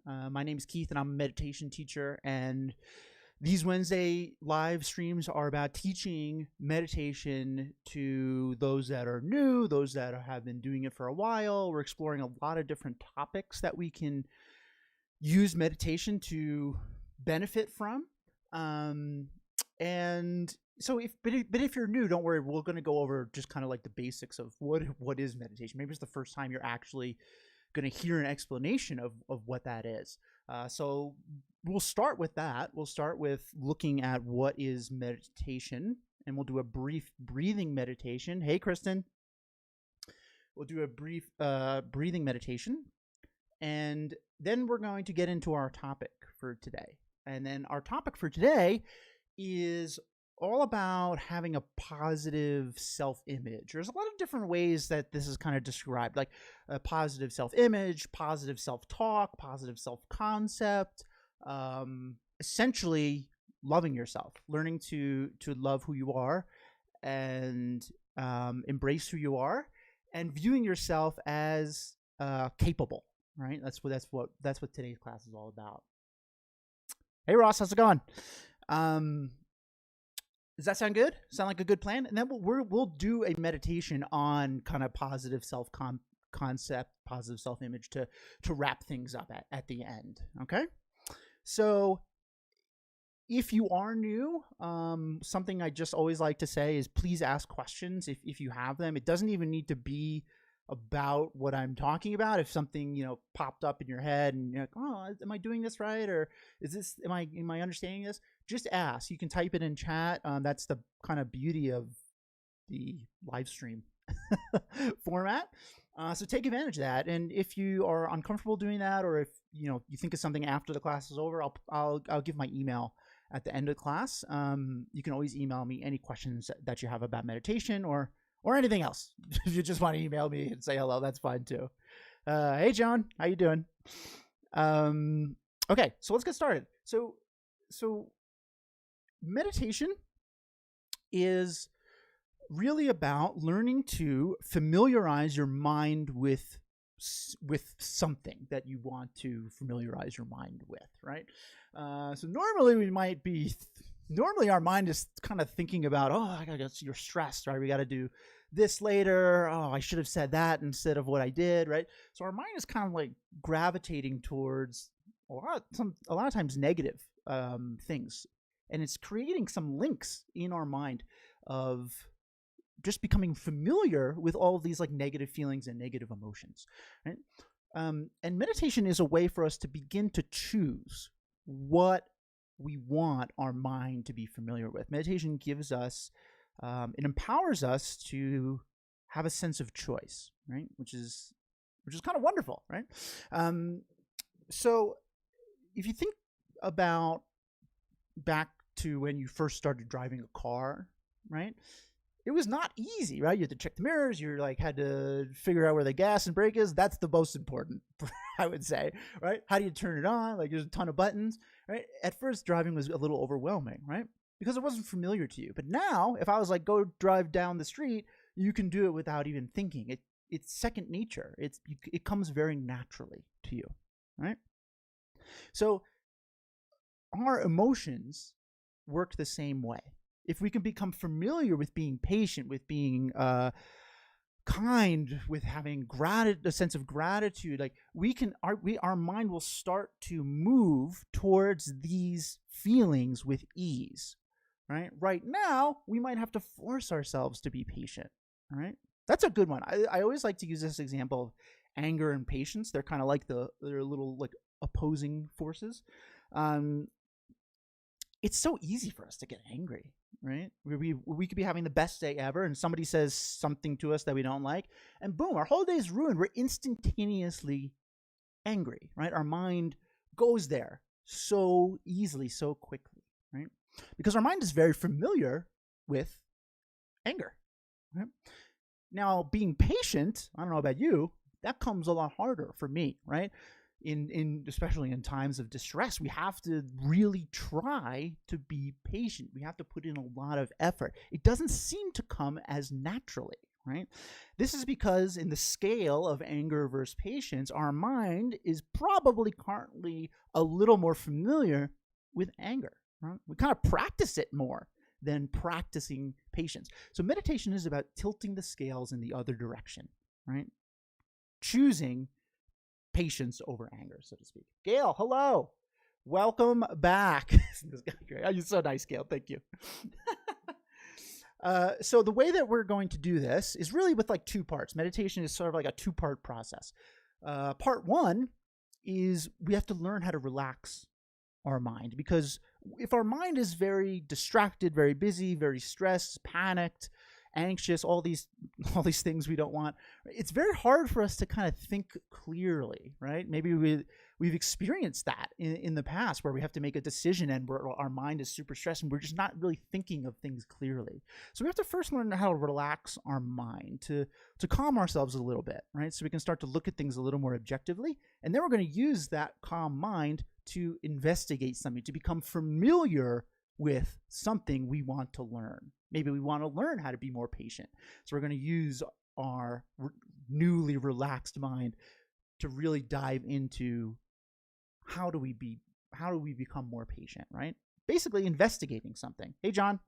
My name is Keith, and I'm a meditation teacher. And these Wednesday live streams are about teaching meditation to those that are new, those that have been doing it for a while. We're exploring a lot of different topics that we can use meditation to benefit from. And so if you're new, don't worry. We're going to go over just kind of like the basics of what is meditation. Maybe it's the first time you're actually going to hear an explanation of what that is. So we'll start with that. We'll start with looking at what is meditation, and we'll do a brief breathing meditation. Hey, Kristen. We'll do a brief breathing meditation, and then we're going to get into our topic for today. And then our topic for today is all about having a positive self-image. There's a lot of different ways that this is kind of described, like a positive self-image, positive self-talk, positive self-concept, essentially loving yourself, learning to love who you are and embrace who you are, and viewing yourself as capable, right? That's what today's class is all about. Hey, Ross, how's it going? Does that sound good? Sound like a good plan? And then we'll do a meditation on kind of positive self-concept, positive self-image to wrap things up at the end. Okay? So if you are new, something I just always like to say is please ask questions if you have them. It doesn't even need to be about what I'm talking about. If something, popped up in your head and you're like, oh, am I doing this right? Or am I understanding this? Just ask. You can type it in chat. That's the kind of beauty of the live stream format. So take advantage of that. And if you are uncomfortable doing that, or if you think of something after the class is over, I'll give my email at the end of the class. You can always email me any questions that you have about meditation or anything else. If you just want to email me and say hello, that's fine too. Hey, John, how you doing? Okay, so let's get started. So meditation is really about learning to familiarize your mind with something that you want to familiarize your mind with, right? So normally our mind is kind of thinking about, you're stressed, right? We got to do this later. Oh, I should have said that instead of what I did, right? So our mind is kind of like gravitating towards a lot of times negative things, and it's creating some links in our mind of just becoming familiar with all of these like negative feelings and negative emotions, right? And meditation is a way for us to begin to choose what we want our mind to be familiar with. Meditation gives us, it empowers us to have a sense of choice, right? Which is kind of wonderful, right? So if you think about back to when you first started driving a car, right? It was not easy, right? You had to check the mirrors. You had to figure out where the gas and brake is. That's the most important, I would say, right? How do you turn it on? There's a ton of buttons, right? At first, driving was a little overwhelming, right? Because it wasn't familiar to you. But now, if I was go drive down the street, you can do it without even thinking. It's second nature. It comes very naturally to you, right? So our emotions work the same way. If we can become familiar with being patient, with being kind, with having a sense of gratitude, our mind will start to move towards these feelings with ease, right? Right now, we might have to force ourselves to be patient, right? That's a good one. I always like to use this example of anger and patience. They're kind of like they're little opposing forces. It's so easy for us to get angry, right? We could be having the best day ever, and somebody says something to us that we don't like, and boom, our whole day is ruined. We're instantaneously angry, right? Our mind goes there so easily, so quickly, right? Because our mind is very familiar with anger, right? Now, being patient, I don't know about you, that comes a lot harder for me, right? Especially in times of distress, we have to really try to be patient. We have to put in a lot of effort. It doesn't seem to come as naturally, right? This is because in the scale of anger versus patience, our mind is probably currently a little more familiar with anger, right? We kind of practice it more than practicing patience. So meditation is about tilting the scales in the other direction, right? Choosing patience over anger, so to speak. Gail, hello. Welcome back. This guy, great. Oh, you're so nice, Gail. Thank you. So the way that we're going to do this is really with like two parts. Meditation is sort of like a two-part process. Part one is we have to learn how to relax our mind, because if our mind is very distracted, very busy, very stressed, panicked, anxious, all these things we don't want, it's very hard for us to kind of think clearly, right? Maybe we've experienced that in the past, where we have to make a decision and our mind is super stressed and we're just not really thinking of things clearly. So we have to first learn how to relax our mind, to calm ourselves a little bit, right? So we can start to look at things a little more objectively. And then we're going to use that calm mind to investigate something, to become familiar with something we want to learn. Maybe we want to learn how to be more patient. So we're going to use our newly relaxed mind to really dive into how do we become more patient, right? Basically investigating something. Hey, John.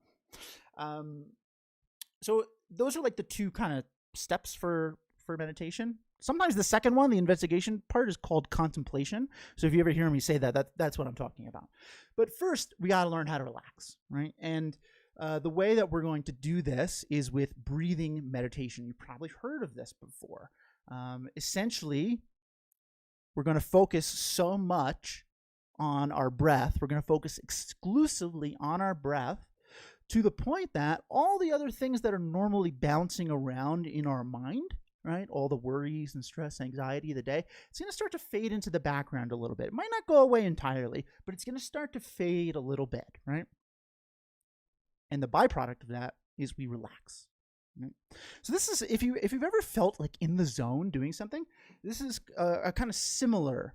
So those are like the two kind of steps for meditation. Sometimes the second one, the investigation part, is called contemplation. So if you ever hear me say that's what I'm talking about. But first, we got to learn how to relax, right? And the way that we're going to do this is with breathing meditation. You've probably heard of this before. Essentially, we're going to focus so much on our breath. We're going to focus exclusively on our breath, to the point that all the other things that are normally bouncing around in our mind, right, all the worries and stress, anxiety of the day, it's going to start to fade into the background a little bit. It might not go away entirely, but it's going to start to fade a little bit, right? And the byproduct of that is we relax. Right? So this is, if you've ever felt like in the zone doing something, this is a kind of similar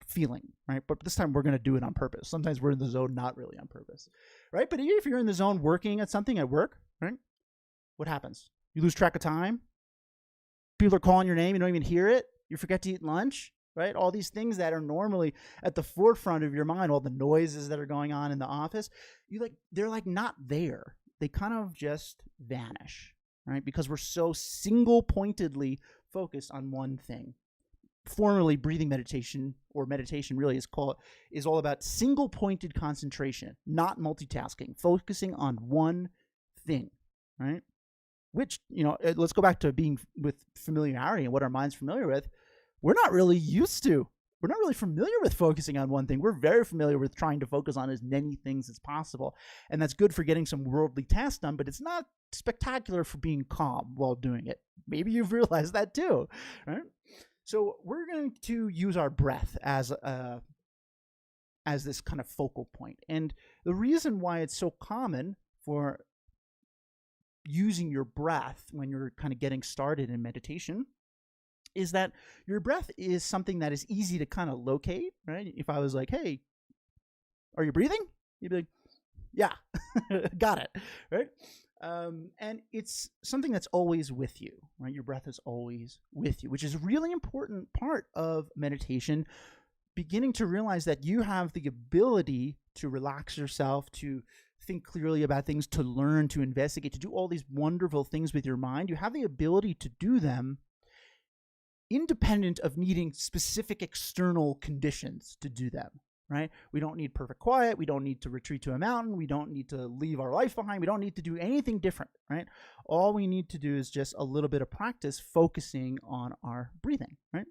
feeling, right? But this time we're going to do it on purpose. Sometimes we're in the zone not really on purpose, right? But if you're in the zone working at something at work, right, what happens? You lose track of time. People are calling your name. You don't even hear it. You forget to eat lunch, right? All these things that are normally at the forefront of your mind, all the noises that are going on in the office, they're like not there. They kind of just vanish, right? Because we're so single-pointedly focused on one thing. Formerly, breathing meditation, or meditation really is all about single-pointed concentration, not multitasking, focusing on one thing, right? Which, let's go back to being with familiarity and what our mind's familiar with. We're not really used to. We're not really familiar with focusing on one thing. We're very familiar with trying to focus on as many things as possible. And that's good for getting some worldly tasks done, but it's not spectacular for being calm while doing it. Maybe you've realized that too, right? So we're going to use our breath as this kind of focal point. And the reason why it's so common for using your breath when you're kind of getting started in meditation is that your breath is something that is easy to kind of locate, right? If I was like, hey, are you breathing? You'd be like, yeah, got it, right? And it's something that's always with you, right? Your breath is always with you, which is a really important part of meditation, beginning to realize that you have the ability to relax yourself, to think clearly about things, to learn, to investigate, to do all these wonderful things with your mind. You have the ability to do them independent of needing specific external conditions to do them, right? We don't need perfect quiet. We don't need to retreat to a mountain. We don't need to leave our life behind. We don't need to do anything different, right? All we need to do is just a little bit of practice focusing on our breathing, right?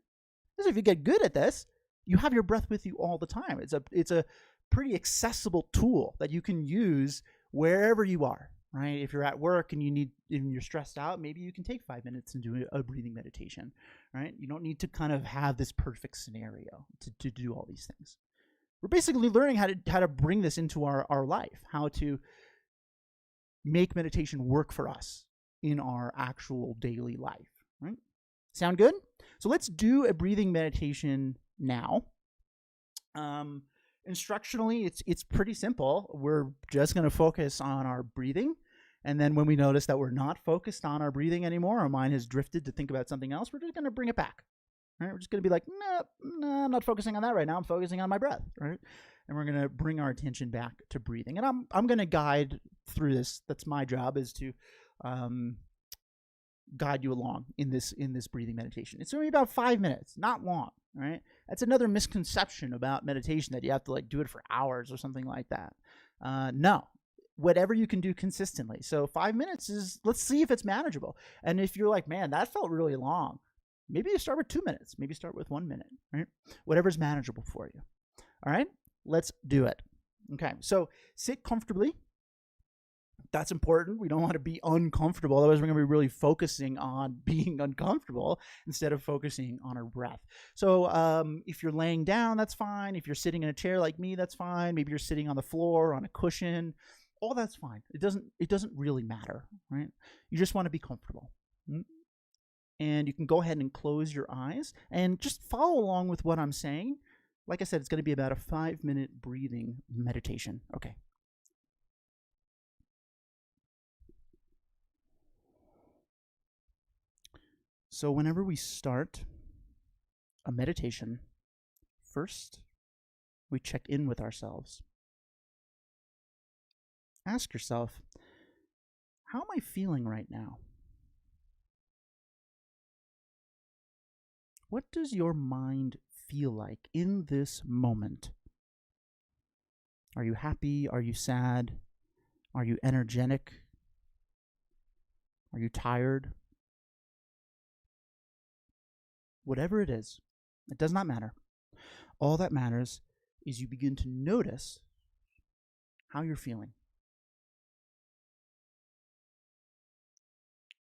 Because if you get good at this, you have your breath with you all the time. It's a pretty accessible tool that you can use wherever you are, right? If you're at work and you're stressed out, maybe you can take 5 minutes and do a breathing meditation, right? You don't need to kind of have this perfect scenario to do all these things. We're basically learning how to bring this into our life, how to make meditation work for us in our actual daily life, right? Sound good? So let's do a breathing meditation now. Instructionally, it's pretty simple. We're just going to focus on our breathing, And then when we notice that we're not focused on our breathing anymore, our mind has drifted to think about something else, we're just going to bring it back. Right? We're just going to be like, no, I'm not focusing on that right now. I'm focusing on my breath. Right? And we're going to bring our attention back to breathing. And I'm going to guide through this. That's my job, is to guide you along in this breathing meditation. It's only about 5 minutes, not long. Right? That's another misconception about meditation, that you have to like do it for hours or something like that. No, whatever you can do consistently. So 5 minutes is, let's see if it's manageable. And if you're like, man, that felt really long, maybe you start with 2 minutes, maybe start with 1 minute, right? Whatever's manageable for you. All right, let's do it. Okay, so sit comfortably. That's important. We don't want to be uncomfortable. Otherwise, we're going to be really focusing on being uncomfortable instead of focusing on our breath. So if you're laying down, that's fine. If you're sitting in a chair like me, that's fine. Maybe you're sitting on the floor, on a cushion. All that's fine. It doesn't really matter, right? You just want to be comfortable. And you can go ahead and close your eyes and just follow along with what I'm saying. Like I said, it's going to be about a 5-minute breathing meditation. Okay. So whenever we start a meditation, first we check in with ourselves. Ask yourself, how am I feeling right now? What does your mind feel like in this moment? Are you happy? Are you sad? Are you energetic? Are you tired? Whatever it is, it does not matter. All that matters is you begin to notice how you're feeling.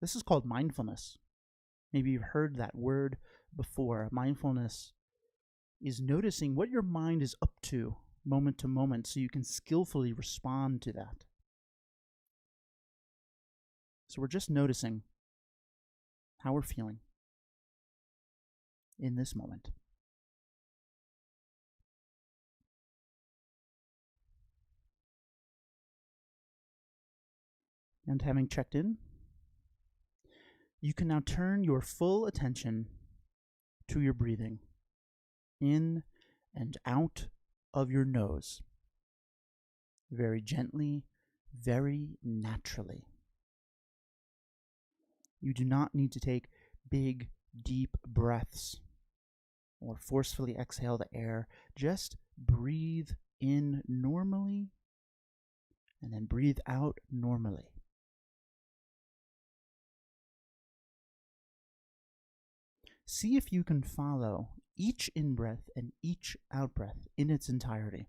This is called mindfulness. Maybe you've heard that word before. Mindfulness is noticing what your mind is up to moment to moment so you can skillfully respond to that. So we're just noticing how we're feeling in this moment. And having checked in, you can now turn your full attention to your breathing in and out of your nose, very gently, very naturally. You do not need to take big, deep breaths or forcefully exhale the air. Just breathe in normally and then breathe out normally. See if you can follow each in-breath and each out-breath in its entirety.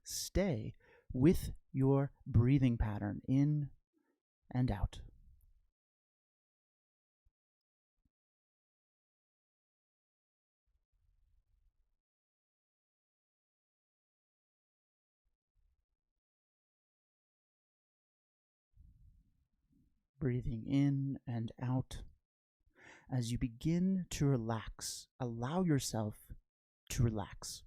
Stay with your breathing pattern in and out. Breathing in and out. As you begin to relax, allow yourself to relax.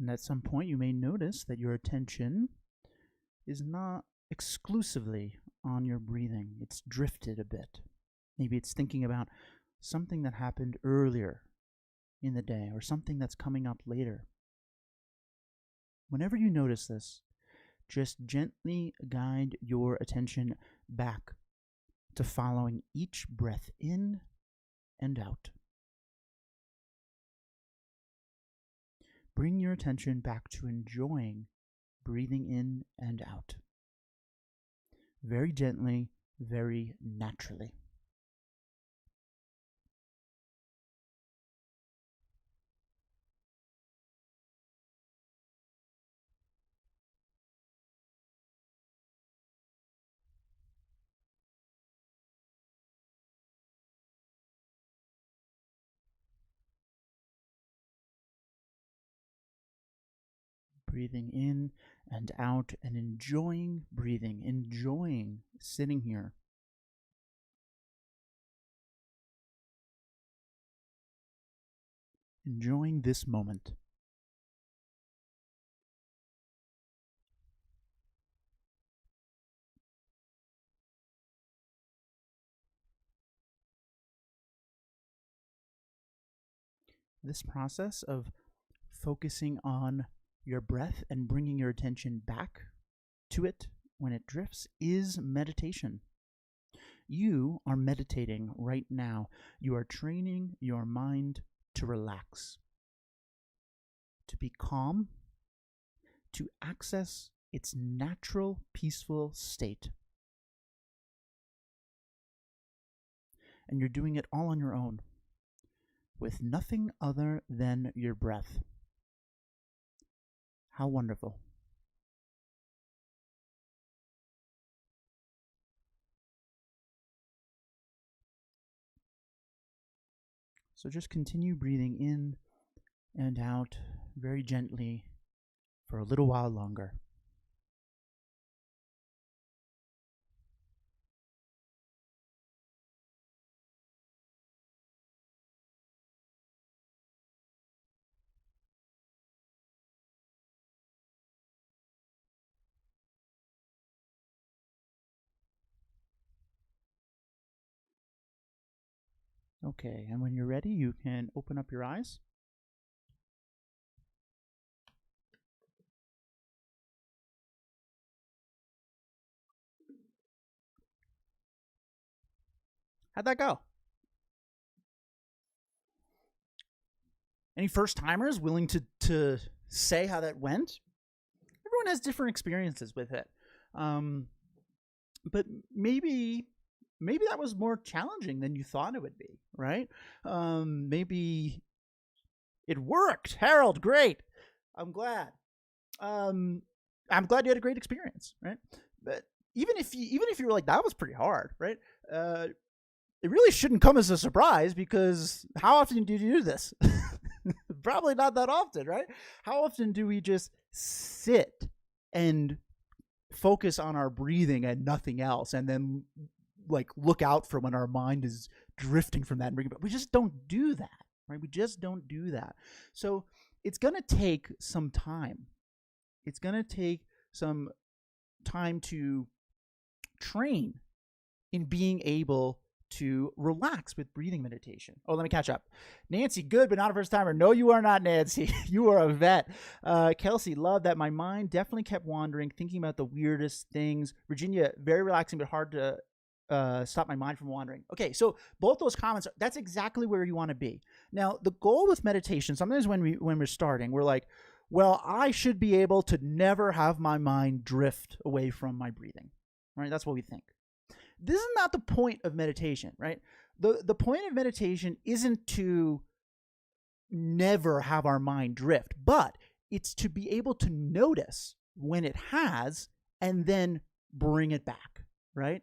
And at some point, you may notice that your attention is not exclusively on your breathing. It's drifted a bit. Maybe it's thinking about something that happened earlier in the day or something that's coming up later. Whenever you notice this, just gently guide your attention back to following each breath in and out. Bring your attention back to enjoying breathing in and out. Very gently, very naturally. Breathing in and out and enjoying breathing, enjoying sitting here enjoying this moment. This process of focusing on your breath and bringing your attention back to it when it drifts is meditation. You are meditating right now. You are training your mind to relax, to be calm, to access its natural, peaceful state. And you're doing it all on your own, with nothing other than your breath. How wonderful. So just continue breathing in and out very gently for a little while longer. Okay, and when you're ready, you can open up your eyes. How'd that go? Any first timers willing to say how that went? Everyone has different experiences with it. But maybe that was more challenging than you thought it would be, right? Maybe it worked. Harold, great. I'm glad. I'm glad you had a great experience, right? But even if you were like, that was pretty hard, right? It really shouldn't come as a surprise, because how often do you do this? Probably not that often, right? How often do we just sit and focus on our breathing and nothing else, and then like look out for when our mind is drifting from that and bring it back? We just don't do that, right? We just don't do that. So it's going to take some time. It's going to take some time to train in being able to relax with breathing meditation. Oh, let me catch up. Nancy, good, but not a first timer. No, you are not, Nancy. You are a vet. Kelsey, love that. My mind definitely kept wandering, thinking about the weirdest things. Virginia, very relaxing, but hard to stop my mind from wandering. Okay, so both those comments, that's exactly where you want to be. Now, the goal with meditation, sometimes when we're starting, we're like, well, I should be able to never have my mind drift away from my breathing, right? That's what we think. This is not the point of meditation, right? The point of meditation isn't to never have our mind drift, but it's to be able to notice when it has and then bring it back, right?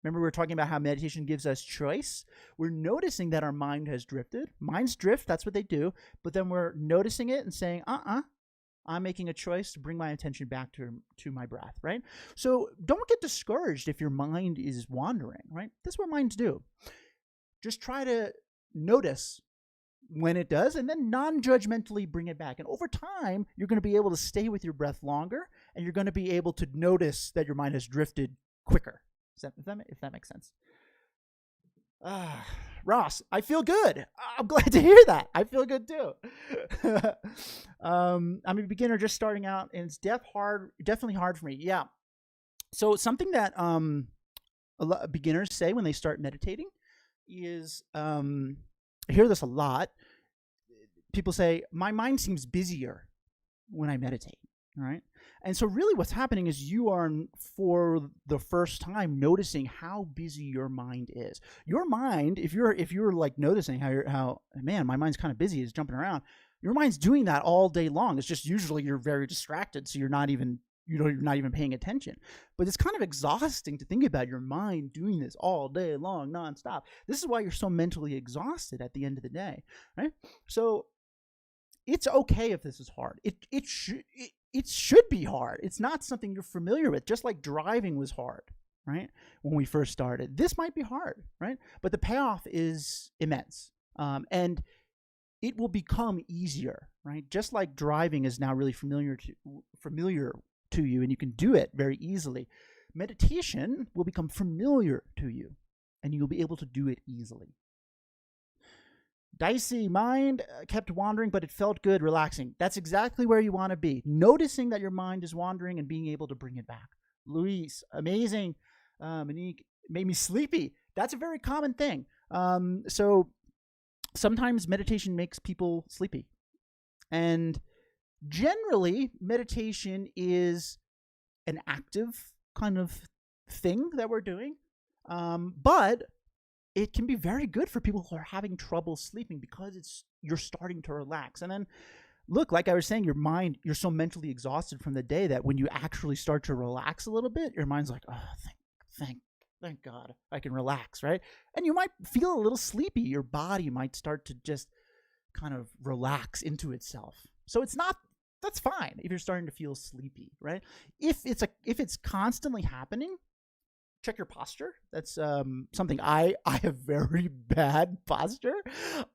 Remember, we were talking about how meditation gives us choice. We're noticing that our mind has drifted. Minds drift, that's what they do. But then we're noticing it and saying, I'm making a choice to bring my attention back to my breath, right? So don't get discouraged if your mind is wandering, right? That's what minds do. Just try to notice when it does and then non-judgmentally bring it back. And over time, you're going to be able to stay with your breath longer, and you're going to be able to notice that your mind has drifted quicker. If that makes sense. Ross, I feel good. I'm glad to hear that. I feel good too. I'm a beginner just starting out, and it's definitely hard for me. Yeah. So something that a lot of beginners say when they start meditating is, I hear this a lot. People say, my mind seems busier when I meditate, right? And so really what's happening is you are, for the first time, noticing how busy your mind is. Your mind, if you're like noticing how man, my mind's kind of busy, is jumping around, your mind's doing that all day long. It's just usually you're very distracted, so you're not even paying attention. But it's kind of exhausting to think about your mind doing this all day long, nonstop. This is why you're so mentally exhausted at the end of the day, right? So it's okay if this is hard. It should be hard. It's not something you're familiar with. Just like driving was hard, right? When we first started, this might be hard, right? But the payoff is immense. And it will become easier, right? Just like driving is now really familiar to you, and you can do it very easily. Meditation will become familiar to you, and you'll be able to do it easily. Dicey mind kept wandering, but it felt good, relaxing. That's exactly where you want to be. Noticing that your mind is wandering and being able to bring it back. Luis, amazing. Monique, made me sleepy. That's a very common thing. So sometimes meditation makes people sleepy. And generally, meditation is an active kind of thing that we're doing. But it can be very good for people who are having trouble sleeping because you're starting to relax. And then, look, like I was saying, your mind, you're so mentally exhausted from the day that when you actually start to relax a little bit, your mind's like, oh, thank God I can relax, right? And you might feel a little sleepy. Your body might start to just kind of relax into itself. So that's fine if you're starting to feel sleepy, right? If it's constantly happening, check your posture. That's something I have very bad posture,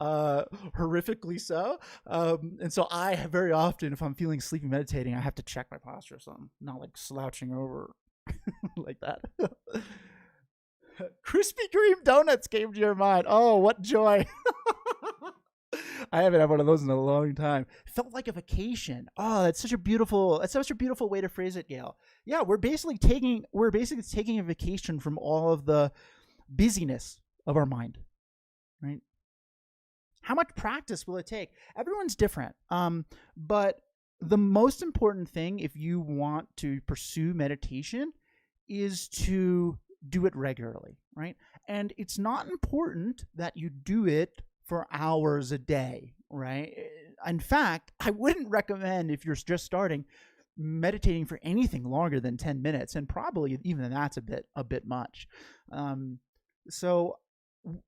horrifically so. And so I have very often, if I'm feeling sleepy meditating, I have to check my posture so I'm not like slouching over like that. Krispy Kreme donuts came to your mind. Oh, what joy. I haven't had one of those in a long time. Felt like a vacation. Oh, that's such a beautiful way to phrase it, Gail. Yeah, we're basically taking a vacation from all of the busyness of our mind, right? How much practice will it take? Everyone's different. But the most important thing if you want to pursue meditation is to do it regularly, right? And it's not important that you do it for hours a day, right? In fact, I wouldn't recommend, if you're just starting, meditating for anything longer than 10 minutes, and probably even that's a bit much. So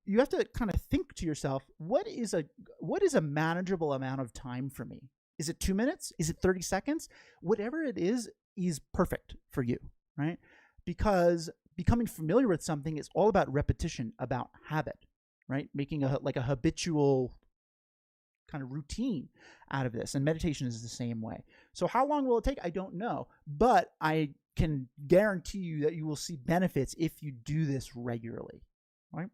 you have to kind of think to yourself, what is a manageable amount of time for me? Is it 2 minutes? Is it 30 seconds? Whatever it is perfect for you, right? Because becoming familiar with something is all about repetition, about habit, right? Making a habitual kind of routine out of this. And meditation is the same way. So how long will it take? I don't know. But I can guarantee you that you will see benefits if you do this regularly, right?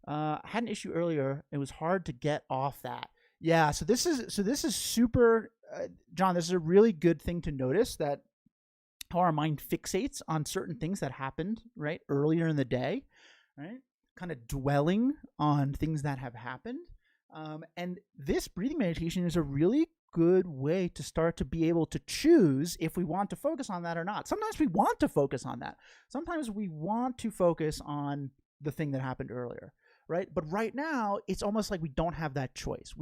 I had an issue earlier. It was hard to get off that. Yeah, so this is super, John, this is a really good thing to notice, that how our mind fixates on certain things that happened, right, earlier in the day, right? Kind of dwelling on things that have happened. And this breathing meditation is a really good way to start to be able to choose if we want to focus on that or not. Sometimes we want to focus on that. Sometimes we want to focus on the thing that happened earlier, right? But right now, it's almost like we don't have that choice.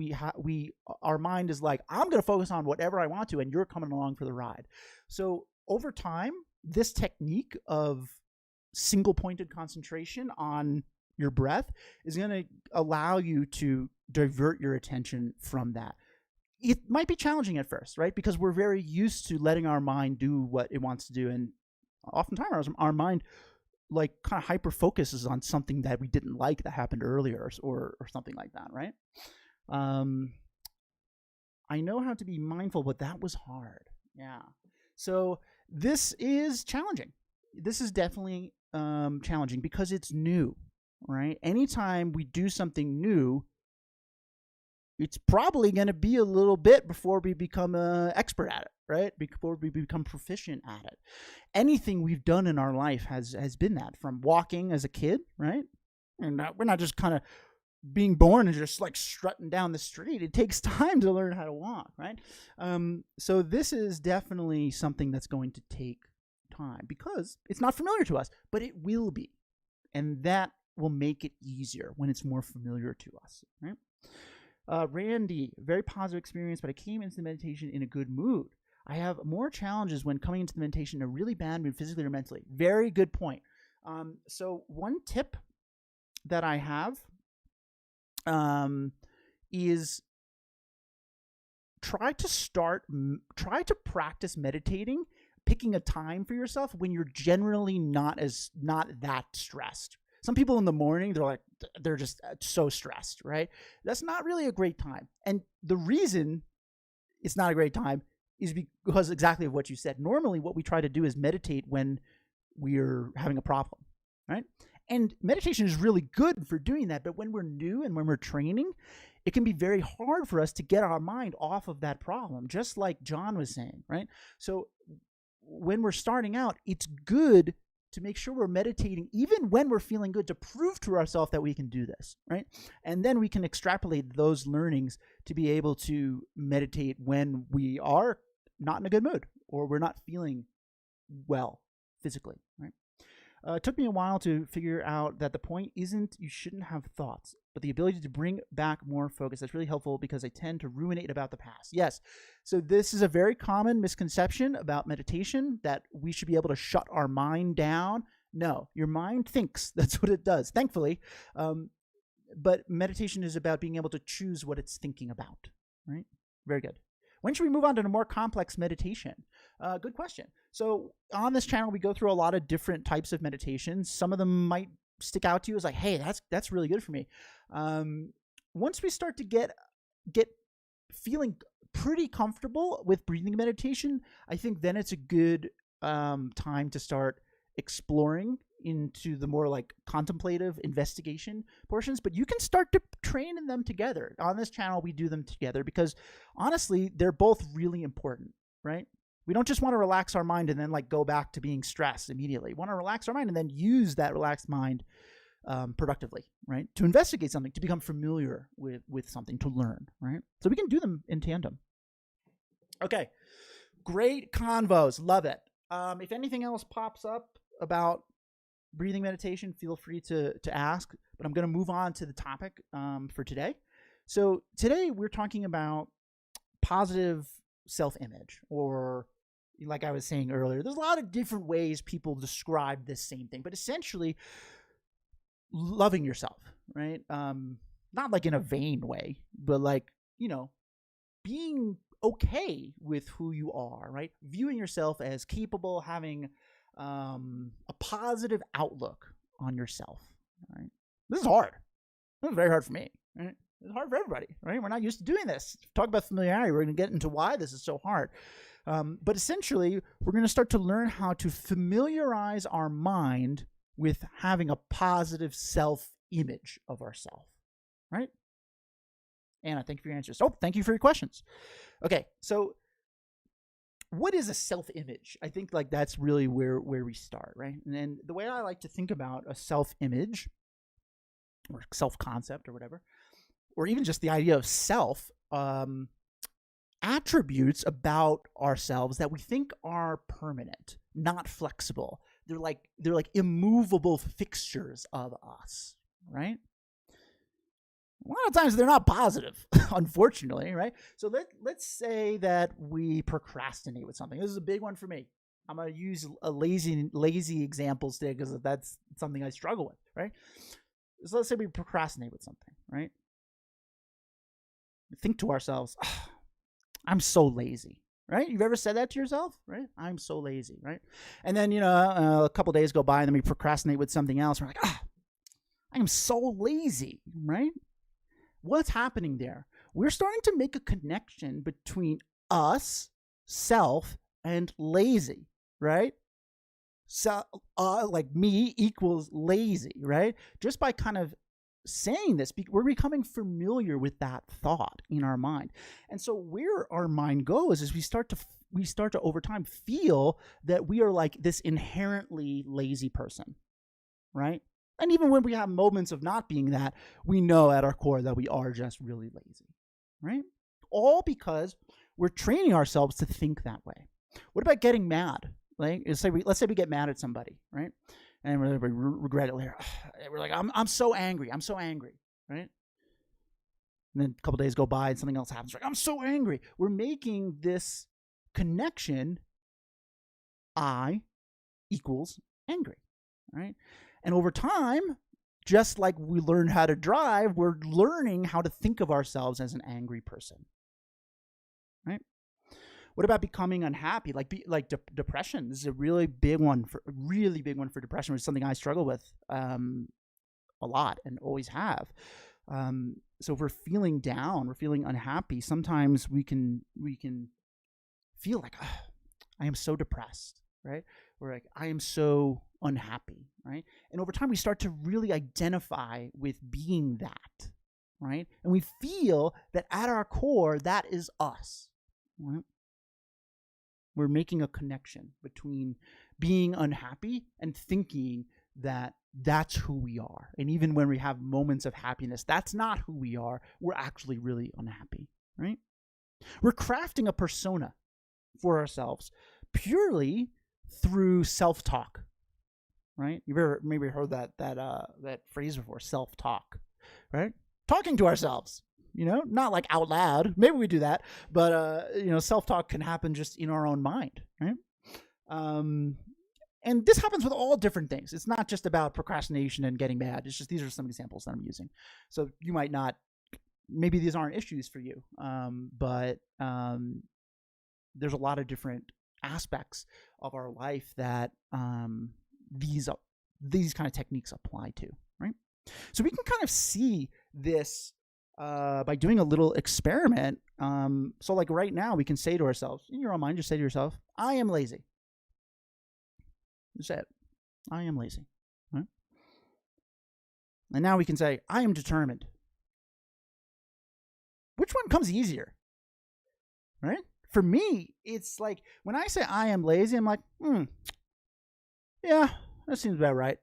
Our mind is like, I'm going to focus on whatever I want to, and you're coming along for the ride. So over time, this technique of single-pointed concentration on your breath is going to allow you to divert your attention from that. It might be challenging at first, right? Because we're very used to letting our mind do what it wants to do. And oftentimes our mind like kind of hyper focuses on something that we didn't like that happened earlier or something like that, right? I know how to be mindful, but that was hard. Yeah. So this is challenging. This is definitely challenging because it's new, right? Anytime we do something new, it's probably going to be a little bit before we become an expert at it, right? Before we become proficient at it. Anything we've done in our life has been that, from walking as a kid, right? And we're not just kind of being born and just like strutting down the street. It takes time to learn how to walk, right? So this is definitely something that's going to take time because it's not familiar to us, but it will be. And that will make it easier when it's more familiar to us, right? Randy, very positive experience, but I came into the meditation in a good mood. I have more challenges when coming into the meditation in a really bad mood, physically or mentally. Very good point. So one tip that I have is try to practice meditating, picking a time for yourself when you're generally not that stressed. Some people in the morning, they're like, they're just so stressed, right? That's not really a great time. And the reason it's not a great time is because exactly of what you said. Normally, what we try to do is meditate when we're having a problem, right? And meditation is really good for doing that. But when we're new and when we're training, it can be very hard for us to get our mind off of that problem, just like John was saying, right? So when we're starting out, it's good to make sure we're meditating even when we're feeling good, to prove to ourselves that we can do this, right? And then we can extrapolate those learnings to be able to meditate when we are not in a good mood or we're not feeling well physically, right? It took me a while to figure out that the point isn't you shouldn't have thoughts, but the ability to bring back more focus. That's really helpful because I tend to ruminate about the past. Yes. So this is a very common misconception about meditation, that we should be able to shut our mind down. No, your mind thinks. That's what it does, thankfully. But meditation is about being able to choose what it's thinking about, right? Very good. When should we move on to a more complex meditation? Good question. So on this channel, we go through a lot of different types of meditations. Some of them might stick out to you as like, hey, that's really good for me. Once we start to get feeling pretty comfortable with breathing meditation, I think then it's a good time to start exploring into the more like contemplative investigation portions, but you can start to train in them together. On this channel, we do them together because honestly, they're both really important, right? We don't just want to relax our mind and then like go back to being stressed immediately. We want to relax our mind and then use that relaxed mind productively, right? To investigate something, to become familiar with something, to learn, right? So we can do them in tandem. Okay, great convos, love it. If anything else pops up about breathing meditation, feel free to ask, but I'm going to move on to the topic for today. So today we're talking about positive self-image, or like I was saying earlier, there's a lot of different ways people describe this same thing, but essentially loving yourself, right? Not like in a vain way, but like, being okay with who you are, right? Viewing yourself as capable, having a positive outlook on yourself, right? This is hard. This is very hard for me, right? It's hard for everybody, right? We're not used to doing this. Talk about familiarity. We're going to get into why this is so hard. But essentially, we're going to start to learn how to familiarize our mind with having a positive self-image of ourselves, right? Anna, thank you for your answers. Oh, thank you for your questions. Okay, so what is a self-image? I think like that's really where we start, right? And the way I like to think about a self-image or self-concept or whatever, or even just the idea of self, attributes about ourselves that we think are permanent, not flexible. They're like immovable fixtures of us, right? A lot of times they're not positive, unfortunately, right? So let's say that we procrastinate with something. This is a big one for me. I'm going to use a lazy examples today because that's something I struggle with, right? So let's say we procrastinate with something, right? We think to ourselves, oh, I'm so lazy, right? You've ever said that to yourself, right? I'm so lazy, right? And then, a couple days go by and then we procrastinate with something else. We're like, I am so lazy, right? What's happening there? We're starting to make a connection between us, self, and lazy, right? So, like me equals lazy, right? Just by kind of saying this, we're becoming familiar with that thought in our mind. And so where our mind goes is we start to over time feel that we are like this inherently lazy person, right? And even when we have moments of not being that, we know at our core that we are just really lazy, right? All because we're training ourselves to think that way. What about getting mad? Like, let's say we get mad at somebody, right? And we regret it later. We're like, I'm so angry. I'm so angry, right? And then a couple days go by and something else happens. Like, I'm so angry. We're making this connection, I equals angry, right? And over time, just like we learn how to drive, we're learning how to think of ourselves as an angry person, right? What about becoming unhappy? Like depression. This is a really big one for depression, which is something I struggle with a lot and always have. So if we're feeling down, we're feeling unhappy, sometimes we can feel like, I am so depressed, right? We're like, I am so unhappy, right? And over time, we start to really identify with being that, right? And we feel that at our core, that is us, right? We're making a connection between being unhappy and thinking that that's who we are. And even when we have moments of happiness, that's not who we are. We're actually really unhappy, right? We're crafting a persona for ourselves purely through self-talk, right? You've ever maybe heard that phrase before, self-talk, right? Talking to ourselves, not like out loud. Maybe we do that, but self-talk can happen just in our own mind, right? And this happens with all different things. It's not just about procrastination and getting mad. It's just, these are some examples that I'm using. So you might not, maybe these aren't issues for you, but there's a lot of different aspects of our life that these kind of techniques apply to, right? So we can kind of see this by doing a little experiment. So like right now, we can say to ourselves, in your own mind, just say to yourself, I am lazy. Just say it. I am lazy. Right? And now we can say, I am determined. Which one comes easier? Right? For me, it's like when I say I am lazy, I'm like, yeah, that seems about right.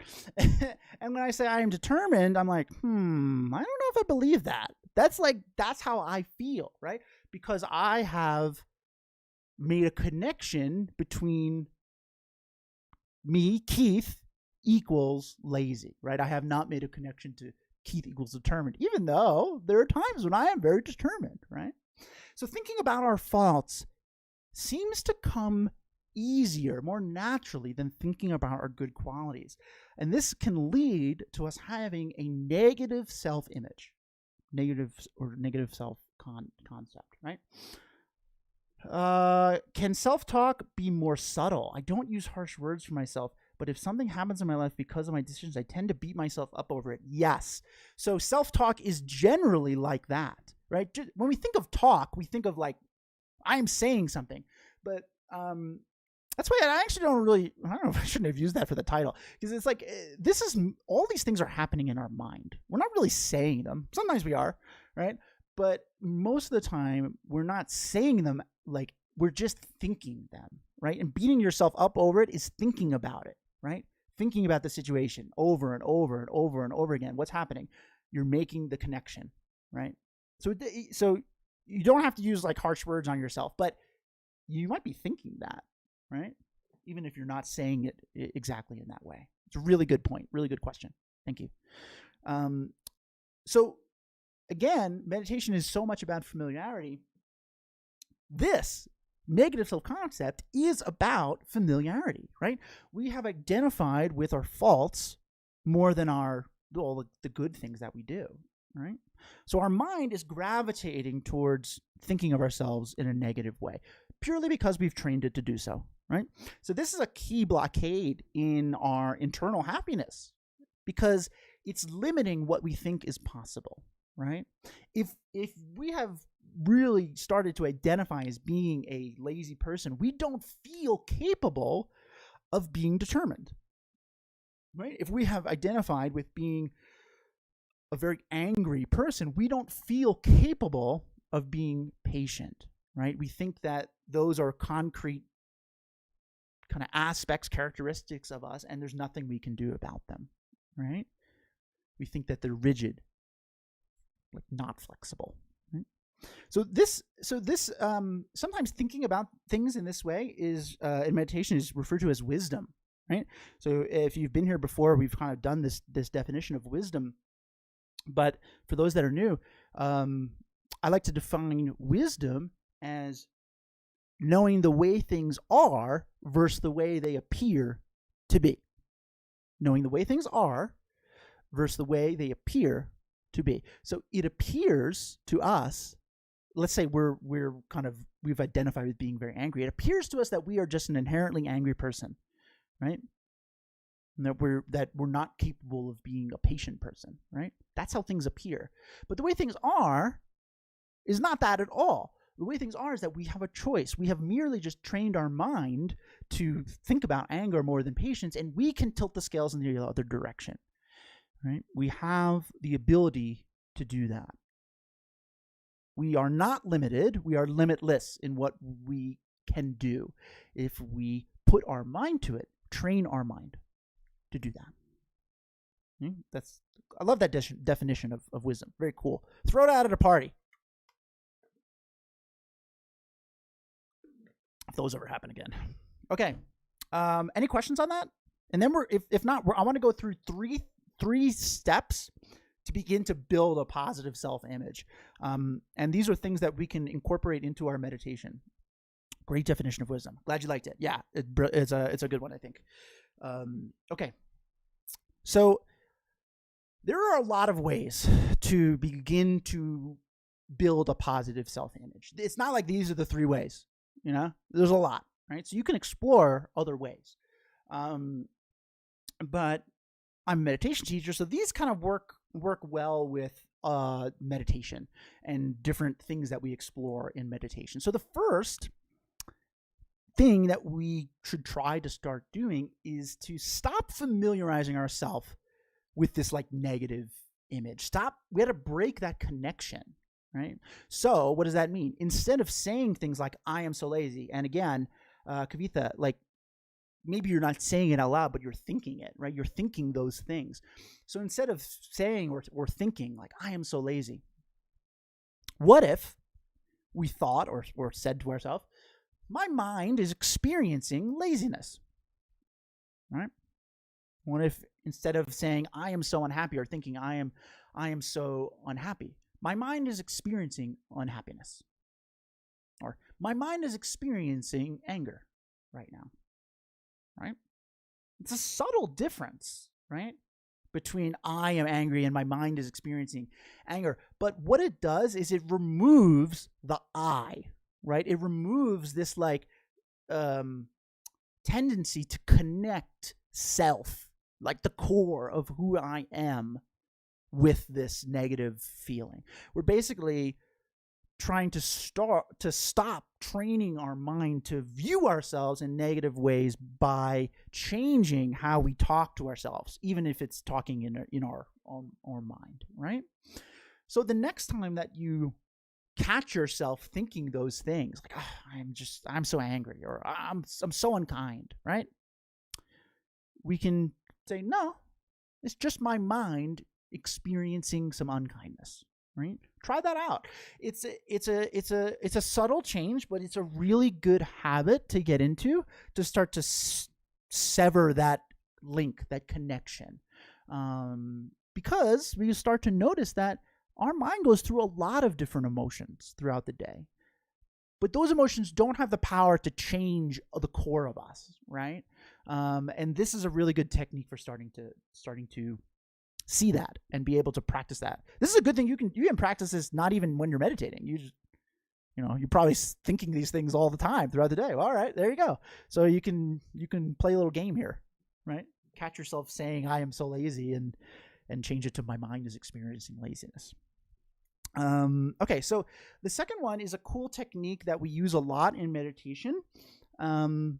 And when I say I am determined, I'm like, I don't know if I believe that. That's how I feel, right? Because I have made a connection between me, Keith, equals lazy, right? I have not made a connection to Keith equals determined, even though there are times when I am very determined, right? So thinking about our faults seems to come easier, more naturally than thinking about our good qualities. And this can lead to us having a negative self-image, negative self-concept, right? Can self-talk be more subtle? I don't use harsh words for myself, but if something happens in my life because of my decisions, I tend to beat myself up over it. Yes. So self-talk is generally like that, right? When we think of talk, we think of like, I am saying something, but that's why I actually I don't know if I shouldn't have used that for the title, because it's like, all these things are happening in our mind. We're not really saying them. Sometimes we are, right? But most of the time, we're not saying them, like we're just thinking them, right? And beating yourself up over it is thinking about it, right? Thinking about the situation over and over and over and over again. What's happening? You're making the connection, right? So you don't have to use like harsh words on yourself, but you might be thinking that, right? Even if you're not saying it exactly in that way. It's a really good point. Really good question. Thank you. So again, meditation is so much about familiarity. This negative self-concept is about familiarity, right? We have identified with our faults more than all the good things that we do, right? So our mind is gravitating towards thinking of ourselves in a negative way, purely because we've trained it to do so, right? So this is a key blockade in our internal happiness because it's limiting what we think is possible, right? If we have really started to identify as being a lazy person, we don't feel capable of being determined, right? If we have identified with being a very angry person, we don't feel capable of being patient, right? We think that those are concrete kind of aspects, characteristics of us, and there's nothing we can do about them, right? We think that they're rigid, like not flexible, right? So this sometimes thinking about things in this way is in meditation is referred to as wisdom, right? So if you've been here before, we've kind of done this definition of wisdom. But for those that are new, I like to define wisdom as knowing the way things are versus the way they appear to be. Knowing the way things are versus the way they appear to be. So it appears to us, let's say we've identified with being very angry. It appears to us that we are just an inherently angry person, right? and that we're not capable of being a patient person, right? That's how things appear. But the way things are is not that at all. The way things are is that we have a choice. We have merely just trained our mind to think about anger more than patience, and we can tilt the scales in the other direction, right? We have the ability to do that. We are not limited. We are limitless in what we can do if we put our mind to it, train our mind to do that. I love that definition of wisdom. Very cool. Throw it out at a party. If those ever happen again. Okay. Any questions on that? And then if not, I want to go through three steps to begin to build a positive self-image. And these are things that we can incorporate into our meditation. Great definition of wisdom. Glad you liked it. Yeah, it's a good one, I think. Okay. So there are a lot of ways to begin to build a positive self-image. It's not like these are the 3 ways. There's a lot, right? So you can explore other ways. But I'm a meditation teacher, so these kind of work well with meditation and different things that we explore in meditation. So the first thing that we should try to start doing is to stop familiarizing ourselves with this like negative image. We had to break that connection. Right? So what does that mean? Instead of saying things like, I am so lazy, and again, Kavitha, like maybe you're not saying it out loud, but you're thinking it, right? You're thinking those things. So instead of saying or thinking like, I am so lazy, what if we thought or said to ourselves, my mind is experiencing laziness, right? What if instead of saying, I am so unhappy, or thinking, I am so unhappy, my mind is experiencing unhappiness, or my mind is experiencing anger right now, right? It's a subtle difference, right? Between I am angry and my mind is experiencing anger. But what it does is it removes the I, right? It removes this like tendency to connect self, like the core of who I am, with this negative feeling. We're basically trying to stop training our mind to view ourselves in negative ways by changing how we talk to ourselves, even if it's talking in our mind, right? So the next time that you catch yourself thinking those things, like, I'm so angry, or I'm so unkind, right? We can say, no, it's just my mind experiencing some unkindness, right? Try that out. It's a subtle change, but it's a really good habit to get into to start to sever that link, that connection, because we start to notice that our mind goes through a lot of different emotions throughout the day, but those emotions don't have the power to change the core of us, right? And this is a really good technique for starting to see that and be able to practice that. This is a good thing. You can practice this not even when you're meditating. You're probably thinking these things all the time throughout the day. Well, all right, there you go. So you can play a little game here, right? Catch yourself saying, I am so lazy, and change it to my mind is experiencing laziness. Okay, so the second one is a cool technique that we use a lot in meditation. And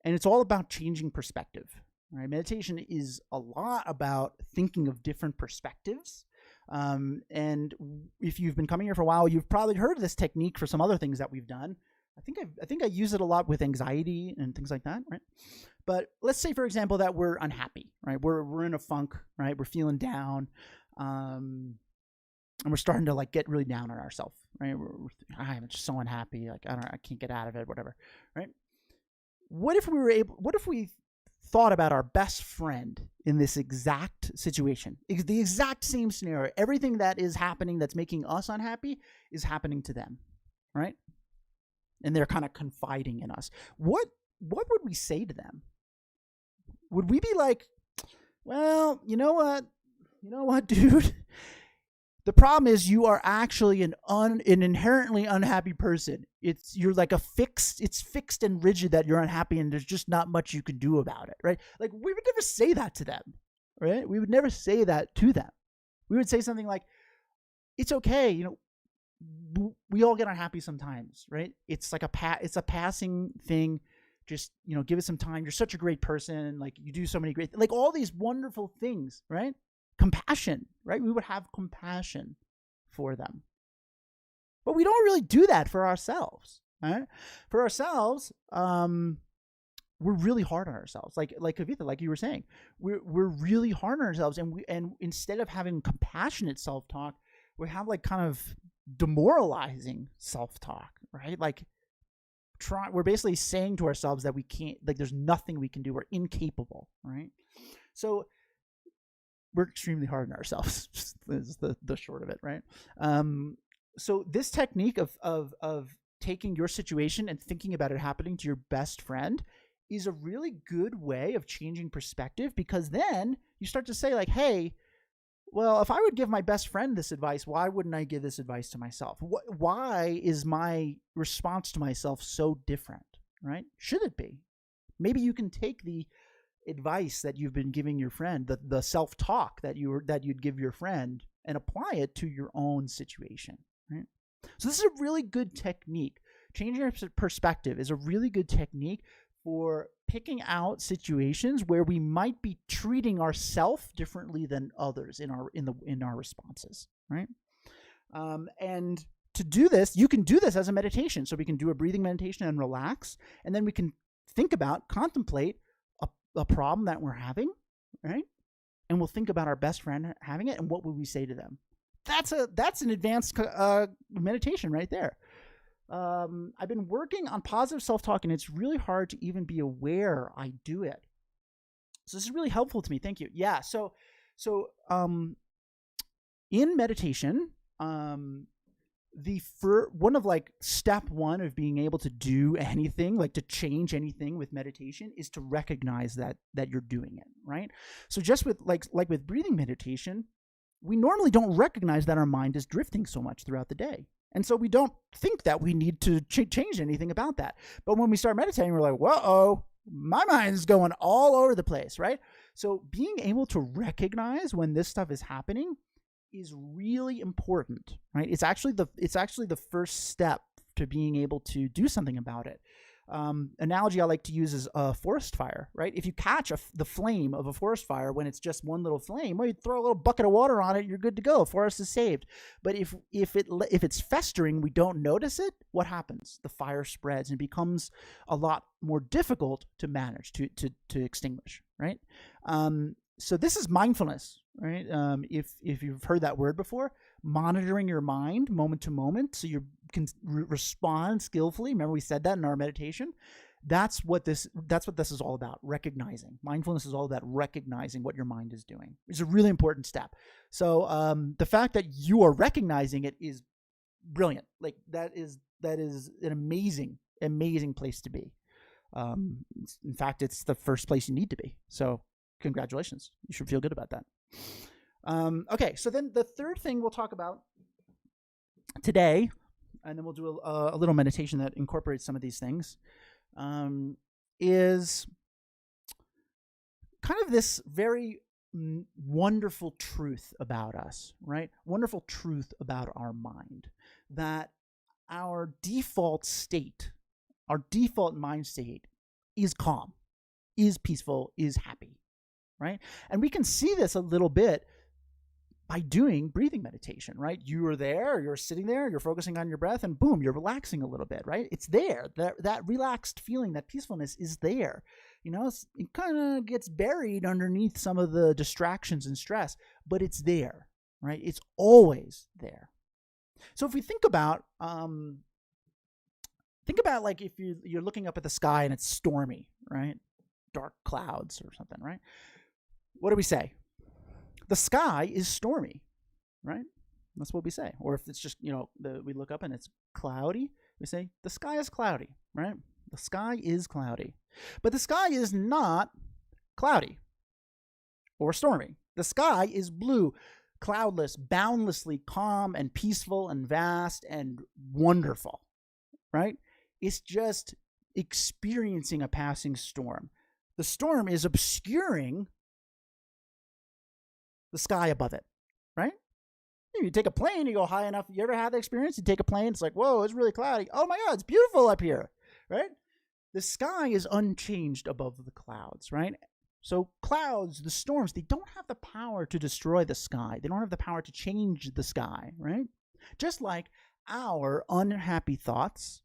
it's all about changing perspective. Right? Meditation is a lot about thinking of different perspectives. And if you've been coming here for a while, you've probably heard of this technique for some other things that we've done. I think I use it a lot with anxiety and things like that, right? But let's say, for example, that we're unhappy, right? We're in a funk, right? We're feeling down, and we're starting to like get really down on ourselves, right? I'm just so unhappy, like I can't get out of it, whatever, right? What if we thought about our best friend in this exact situation, the exact same scenario? Everything that is happening that's making us unhappy is happening to them, right? And they're kind of confiding in us. What would we say to them? Would we be like, well, you know what, dude? The problem is you are actually an inherently unhappy person. You're like it's fixed and rigid that you're unhappy, and there's just not much you can do about it, right? Like, we would never say that to them, right? We would never say that to them. We would say something like, it's okay, we all get unhappy sometimes, right? It's like it's a passing thing. Just, give it some time. You're such a great person. Like, you do so many great, like, all these wonderful things, right? Compassion, right? We would have compassion for them. But we don't really do that for ourselves, right? For ourselves, we're really hard on ourselves. Like Kavitha, like you were saying, we're really hard on ourselves, and instead of having compassionate self-talk, we have like kind of demoralizing self-talk, right? Like, we're basically saying to ourselves that we can't, like, there's nothing we can do. We're incapable, right? So we're extremely hard on ourselves. Is the short of it, right? So this technique of taking your situation and thinking about it happening to your best friend is a really good way of changing perspective, because then you start to say, like, hey, well, if I would give my best friend this advice, why wouldn't I give this advice to myself? Why is my response to myself so different, right? Should it be? Maybe you can take the advice that you've been giving your friend, the self-talk that you'd give your friend, and apply it to your own situation, right? So this is a really good technique. Changing your perspective is a really good technique for picking out situations where we might be treating ourselves differently than others in our responses, right? And to do this, you can do this as a meditation. So we can do a breathing meditation and relax, and then we can contemplate a problem that we're having, right? And we'll think about our best friend having it, and what would we say to them? That's an advanced meditation right there. I've been working on positive self-talk, and it's really hard to even be aware I do it. So this is really helpful to me. Thank you. Yeah. So in meditation, one of like step one of being able to do anything, like to change anything with meditation, is to recognize that you're doing it, right? So just with like with breathing meditation, we normally don't recognize that our mind is drifting so much throughout the day. And so we don't think that we need to change anything about that. But when we start meditating, we're like, whoa, my mind is going all over the place, right? So being able to recognize when this stuff is happening is really important, right? It's actually the first step to being able to do something about it. Analogy I like to use is a forest fire, right? If you catch the flame of a forest fire when it's just one little flame, well, you throw a little bucket of water on it, you're good to go. Forest is saved. But if it's festering, we don't notice it, what happens? The fire spreads and becomes a lot more difficult to manage, to extinguish, right? So this is mindfulness, right? If you've heard that word before, monitoring your mind moment to moment so you can respond skillfully. Remember we said that in our meditation. That's what this is all about, recognizing. Mindfulness is all about recognizing what your mind is doing. It's a really important step. So the fact that you are recognizing it is brilliant. Like that is an amazing place to be. In fact, it's the first place you need to be. So congratulations. You should feel good about that. Okay, so then the third thing we'll talk about today, and then we'll do a little meditation that incorporates some of these things, is kind of this very wonderful truth about us, right? Wonderful truth about our mind, that our default state, our default mind state is calm, is peaceful, is happy, right? And we can see this a little bit by doing breathing meditation, right? You are there, you're sitting there, you're focusing on your breath, and boom, you're relaxing a little bit, right? It's there. That relaxed feeling, that peacefulness is there. It kind of gets buried underneath some of the distractions and stress, but it's there, right? It's always there. So if we think about like if you're looking up at the sky and it's stormy, right? Dark clouds or something, right? What do we say? The sky is stormy, right? That's what we say. Or if it's just, we look up and it's cloudy, we say the sky is cloudy, right? The sky is cloudy. But the sky is not cloudy or stormy. The sky is blue. cloudless, boundlessly calm and peaceful and vast and wonderful, right? It's just experiencing a passing storm. The storm is obscuring the sky above it, right? You take a plane, you go high enough. You ever had the experience? You take a plane, it's like, whoa, it's really cloudy. Oh my God, it's beautiful up here, right? The sky is unchanged above the clouds, right? So clouds, the storms, they don't have the power to destroy the sky. They don't have the power to change the sky, right? Just like our unhappy thoughts,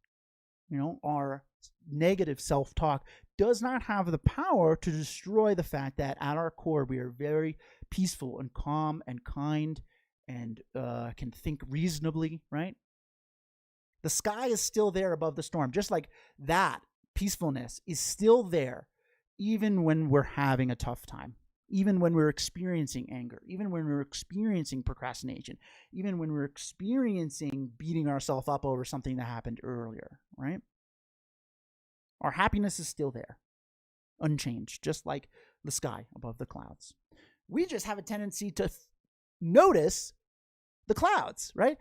our negative self-talk does not have the power to destroy the fact that at our core, we are very peaceful and calm and kind and can think reasonably, right? The sky is still there above the storm, just like that peacefulness is still there even when we're having a tough time, even when we're experiencing anger, even when we're experiencing procrastination, even when we're experiencing beating ourselves up over something that happened earlier, right? Our happiness is still there, unchanged, just like the sky above the clouds. We just have a tendency to notice the clouds, right?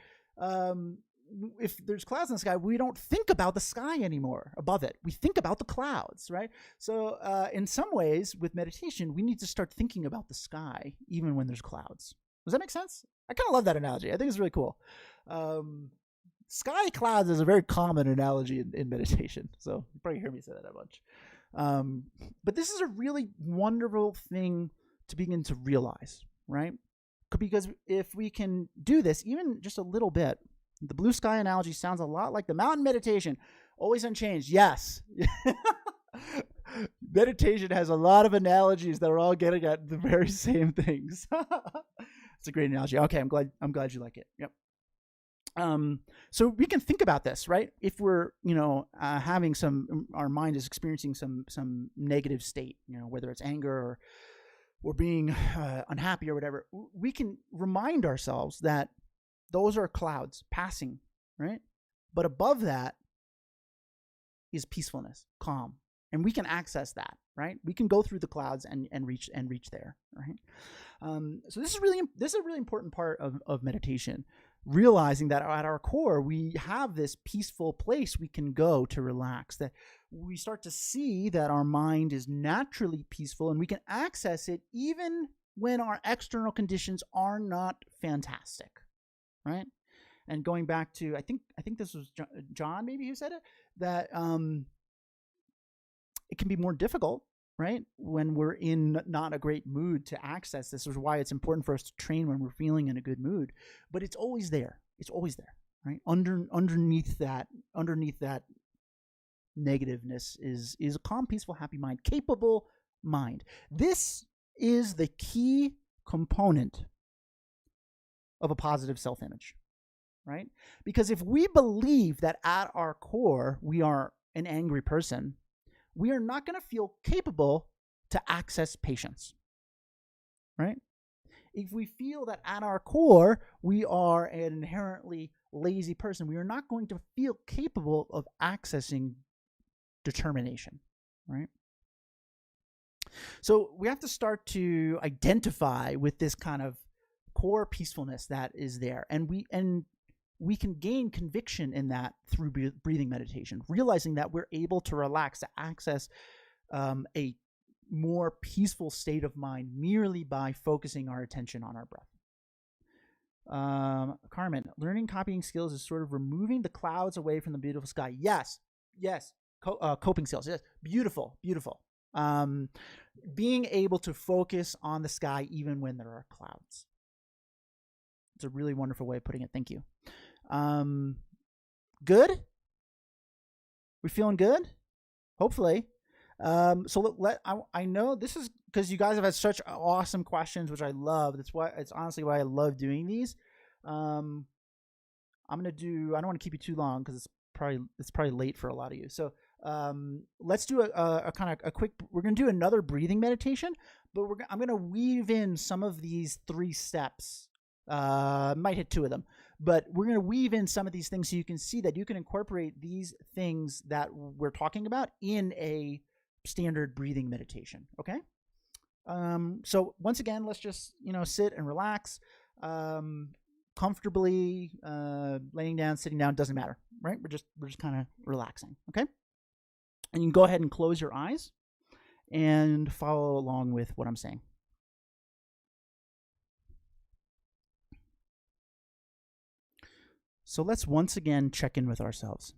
If there's clouds in the sky, we don't think about the sky anymore above it. We think about the clouds, right? So in some ways, with meditation, we need to start thinking about the sky even when there's clouds. Does that make sense? I kind of love that analogy. I think it's really cool. Sky clouds is a very common analogy in meditation. So you probably hear me say that a bunch. But this is a really wonderful thing to begin to realize, right? Because if we can do this, even just a little bit, the blue sky analogy sounds a lot like the mountain meditation, always unchanged. Yes. Meditation has a lot of analogies that are all getting at the very same things. It's a great analogy. Okay, I'm glad you like it. Yep. So we can think about this, right? If we're, having our mind is experiencing some negative state, whether it's anger or being unhappy or whatever, we can remind ourselves that those are clouds passing, right? But above that is peacefulness, calm, and we can access that, right? We can go through the clouds and reach there, right? So this is a really important part of meditation, realizing that at our core we have this peaceful place we can go to relax. That we start to see that our mind is naturally peaceful, and we can access it even when our external conditions are not fantastic. Right. And going back to, I think this was John, maybe, who said it, that it can be more difficult, right, when we're in not a great mood to access this. Is why it's important for us to train when we're feeling in a good mood. But it's always there. It's always there, right? Underneath that negativeness is a calm, peaceful, happy mind, capable mind. This is the key component of a positive self-image, right? Because if we believe that at our core we are an angry person, we are not going to feel capable to access patience, right? If we feel that at our core we are an inherently lazy person, we are not going to feel capable of accessing determination, right? So we have to start to identify with this kind of core peacefulness that is there, and we can gain conviction in that through breathing meditation, realizing that we're able to relax, to access a more peaceful state of mind merely by focusing our attention on our breath. Carmen, learning copying skills is sort of removing the clouds away from the beautiful sky. Yes. Coping skills. Yes, beautiful. Being able to focus on the sky even when there are clouds. It's a really wonderful way of putting it. Thank you. Good? We feeling good? Hopefully. So I know this is because you guys have had such awesome questions, which I love. It's honestly why I love doing these. I'm going to do, I don't want to keep you too long because it's probably late for a lot of you. So, let's do a kind of a quick, we're going to do another breathing meditation, but I'm going to weave in some of these 3 steps. Might hit 2 of them, but we're going to weave in some of these things so you can see that you can incorporate these things that we're talking about in a standard breathing meditation. Okay. So once again, let's just, sit and relax. um, comfortably, laying down, sitting down, doesn't matter, right? We're just kind of relaxing, okay? And you can go ahead and close your eyes and follow along with what I'm saying. So let's once again check in with ourselves.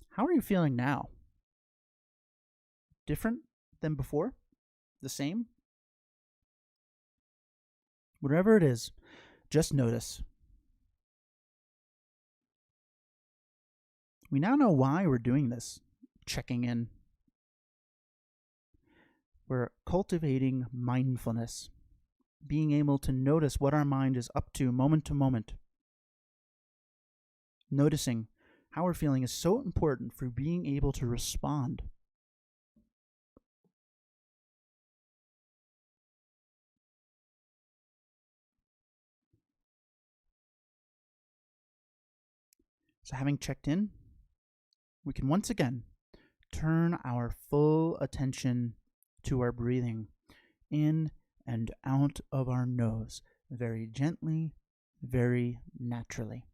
How are you feeling now? Different than before? The same? Whatever it is, just notice. We now know why we're doing this, checking in. We're cultivating mindfulness, being able to notice what our mind is up to moment. Noticing how we're feeling is so important for being able to respond. So having checked in, we can once again turn our full attention to our breathing in and out of our nose, very gently, very naturally.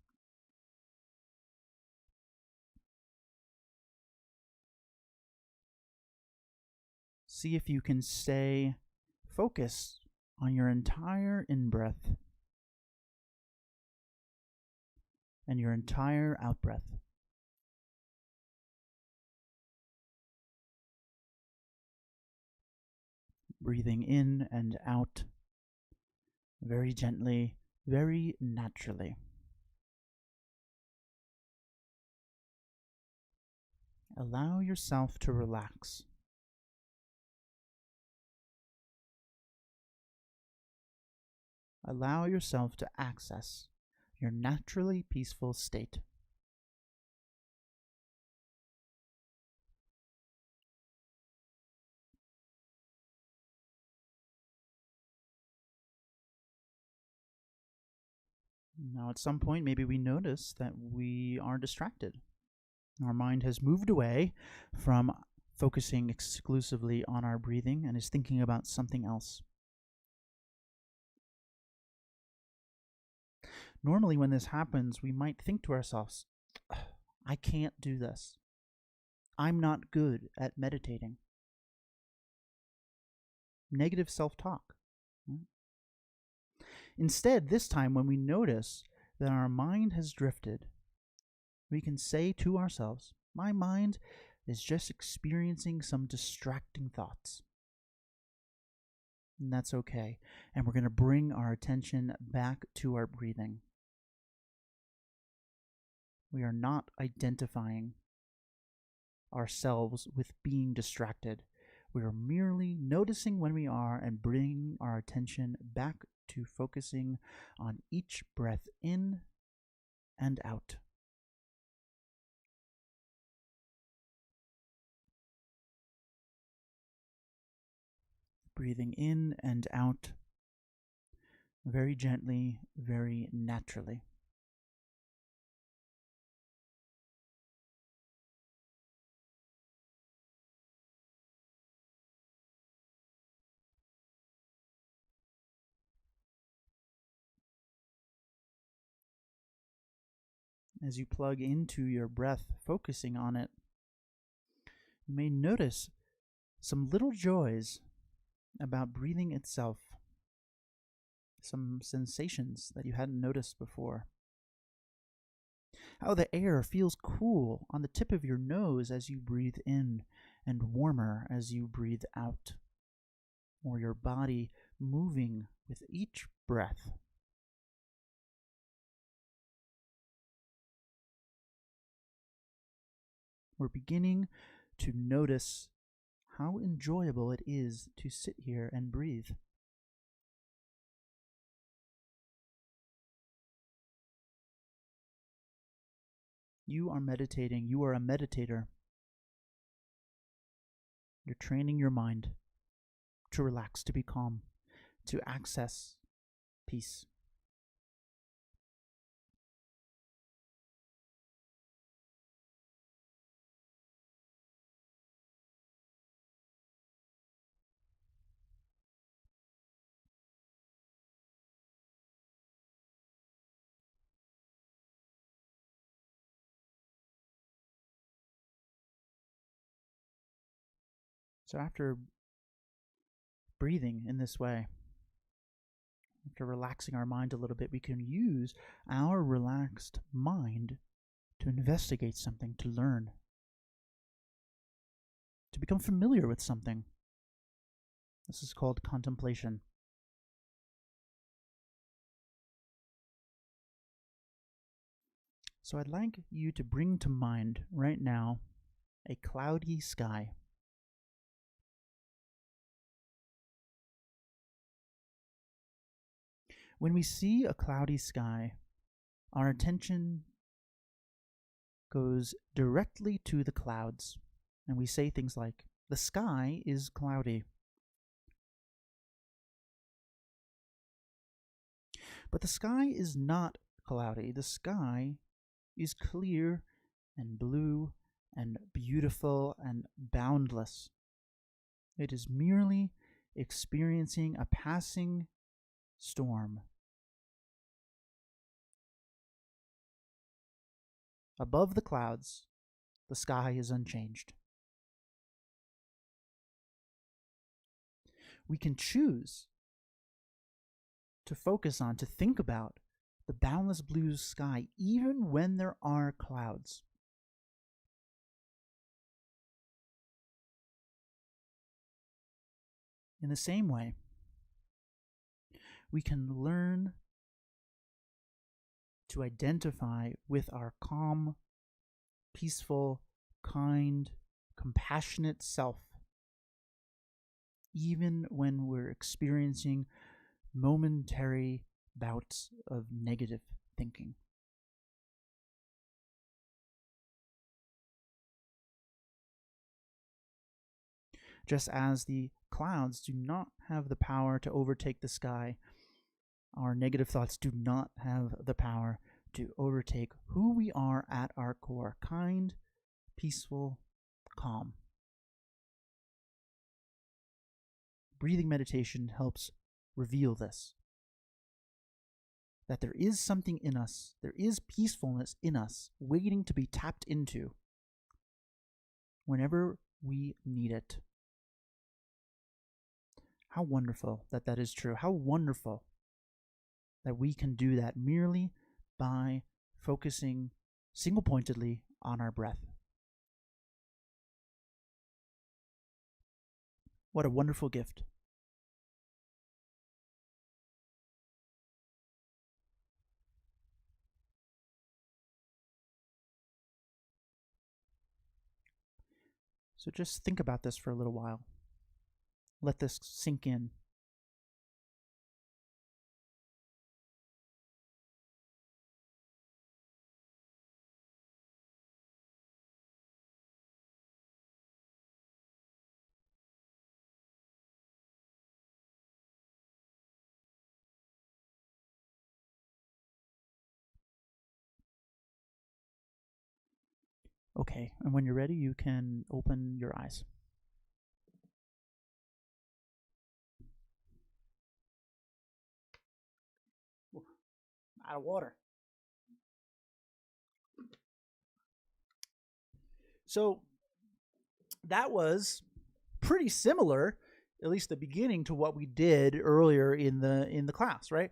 See if you can stay focused on your entire in-breath and your entire out-breath. Breathing in and out very gently, very naturally. Allow yourself to relax. Allow yourself to access your naturally peaceful state. Now, at some point, maybe we notice that we are distracted. Our mind has moved away from focusing exclusively on our breathing and is thinking about something else. Normally, when this happens, we might think to ourselves, I can't do this. I'm not good at meditating. Negative self-talk. Instead, this time when we notice that our mind has drifted, we can say to ourselves, my mind is just experiencing some distracting thoughts. And that's okay. And we're going to bring our attention back to our breathing. We are not identifying ourselves with being distracted. We are merely noticing when we are and bringing our attention back to focusing on each breath in and out. Breathing in and out very gently, very naturally. As you plug into your breath, focusing on it, you may notice some little joys about breathing itself, some sensations that you hadn't noticed before. How the air feels cool on the tip of your nose as you breathe in and warmer as you breathe out, or your body moving with each breath. We're beginning to notice how enjoyable it is to sit here and breathe. You are meditating. You are a meditator. You're training your mind to relax, to be calm, to access peace. So after breathing in this way, after relaxing our mind a little bit, we can use our relaxed mind to investigate something, to learn, to become familiar with something. This is called contemplation. So I'd like you to bring to mind right now a cloudy sky. When we see a cloudy sky, our attention goes directly to the clouds, and we say things like, "The sky is cloudy." But the sky is not cloudy. The sky is clear and blue and beautiful and boundless. It is merely experiencing a passing storm. Above the clouds, the sky is unchanged. We can choose to focus on, to think about the boundless blue sky, even when there are clouds. In the same way, we can learn to identify with our calm, peaceful, kind, compassionate self, even when we're experiencing momentary bouts of negative thinking. Just as the clouds do not have the power to overtake the sky, our negative thoughts do not have the power to overtake who we are at our core: kind, peaceful, calm. Breathing meditation helps reveal this, that there is something in us, there is peacefulness in us waiting to be tapped into whenever we need it. How wonderful that that is true. How wonderful that we can do that merely by focusing single-pointedly on our breath. What a wonderful gift. So just think about this for a little while. Let this sink in. Okay, and when you're ready, you can open your eyes. Out of water. So that was pretty similar, at least the beginning, to what we did earlier in the class, right?